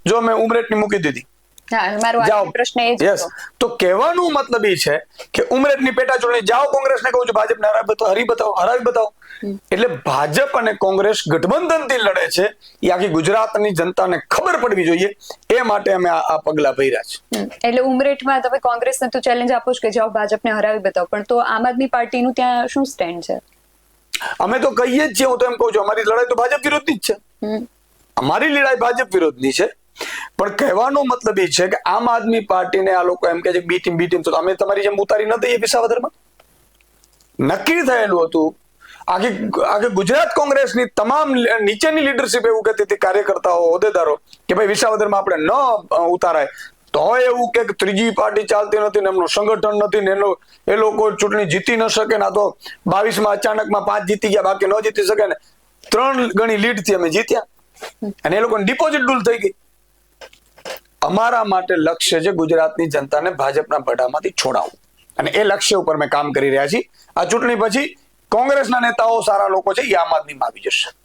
જો મેં ઉમરેઠની મૂકી દીધી, મારો પ્રશ્ન એ જ હતો. તો કહેવાનો મતલબ એ છે કે ઉમરેઠની પેટા ચૂંટણી જાઓ, કોંગ્રેસને કહું છું ભાજપને હરાવી બતાવો. એટલે ભાજપ અને કોંગ્રેસ ગઠબંધનથી લડે છે એ આખી ગુજરાતની જનતાને ખબર પડવી જોઈએ, એ માટે અમે આ પગલા ભર્યા છે. એટલે ઉમરેઠમાં તમે કોંગ્રેસને તો ચેલેન્જ આપો છો કે જાઓ ભાજપને હરાવી બતાવો, પણ તો આમ આદમી પાર્ટીનું ત્યાં શું સ્ટેન્ડ છે? અમે તો કહીએ જ છીએ, હું તો એમ કહું છું અમારી લડાઈ તો ભાજપ વિરોધની જ છે. અમારી લડાઈ ભાજપ વિરોધની છે, પણ કહેવાનો મતલબ એ છે કે આમ આદમી પાર્ટીને આ લોકો એમ કે છે બી ટીમ, તો અમે તમારી જેમ ઉતારી ન દઈએ. વિસાવદરમાં નક્કી થયેલું હતું, આખી ગુજરાત કોંગ્રેસની તમામ નીચેની લીડરશિપ એવું કહેતી હતી, કાર્યકર્તાઓ, હોદ્દેદારો, કે ભાઈ વિસાવદરમાં આપણે ન ઉતારાય. તો એવું કે ત્રીજી પાર્ટી ચાલતી નથી ને એમનું સંગઠન નથી ને એ લોકો ચૂંટણી જીતી ન શકે ને. આ તો 22માં અચાનકમાં 5 જીતી ગયા, બાકી ન જીતી શકે ને. 3 ગણી લીડ થી અમે જીત્યા અને એ લોકોની ડિપોઝિટ ડૂલ થઈ ગઈ. અમારા માટે લક્ષ્ય છે ગુજરાતની જનતાને ભાજપના ભડામાંથી છોડાવવું, અને એ લક્ષ્ય ઉપર મેં કામ કરી રહ્યા છીએ. આ ચૂંટણી પછી કોંગ્રેસના નેતાઓ સારા લોકો છે એ આમ આદમીમાં આવી જશે.